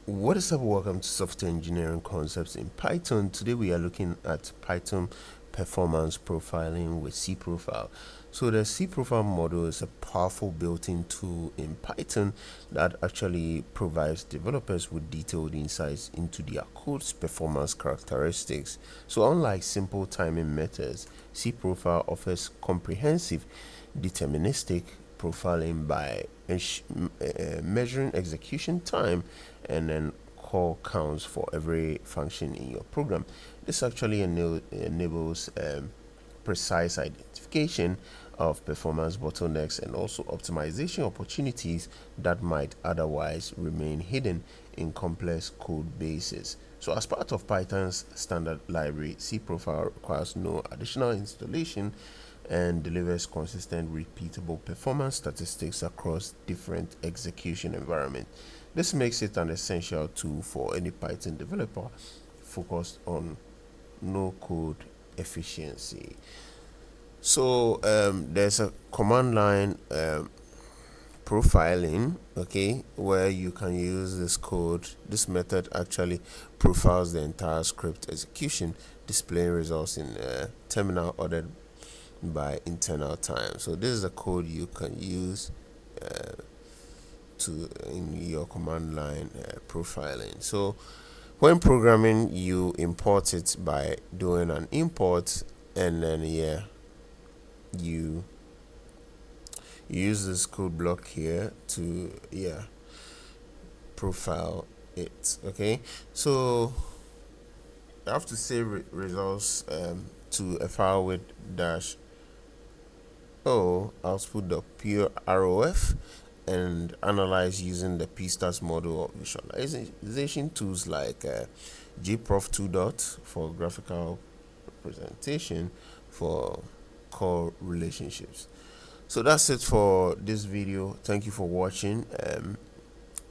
What is up? Welcome to Software Engineering Concepts in Python. Today we are looking at Python performance profiling with cProfile. So the cProfile model is a powerful built-in tool in Python that actually provides developers with detailed insights into their code's performance characteristics. So unlike simple timing methods, cProfile offers comprehensive deterministic profiling by measuring execution time and then call counts for every function in your program. This actually enables precise identification of performance bottlenecks and also optimization opportunities that might otherwise remain hidden in complex code bases. So as part of Python's standard library, cProfile requires no additional installation and delivers consistent, repeatable performance statistics across different execution environments. This makes it an essential tool for any Python developer focused on no-code efficiency. So there's a command line profiling, okay, where you can use this code. This method actually profiles the entire script execution, displaying results in terminal ordered by internal time. So this is a code you can use to in your command line profiling. So when programming, you import it by doing an import, and then you use this code block here to profile it. Okay, so I have to save results to a file with dash output.prof and analyze using the pstats model of visualization tools like cProfile for graphical representation for core relationships. So that's it for this video. Thank you for watching.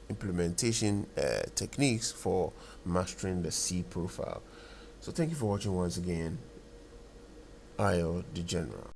Implementation techniques for mastering the cProfile. So thank you for watching once again. Io the General.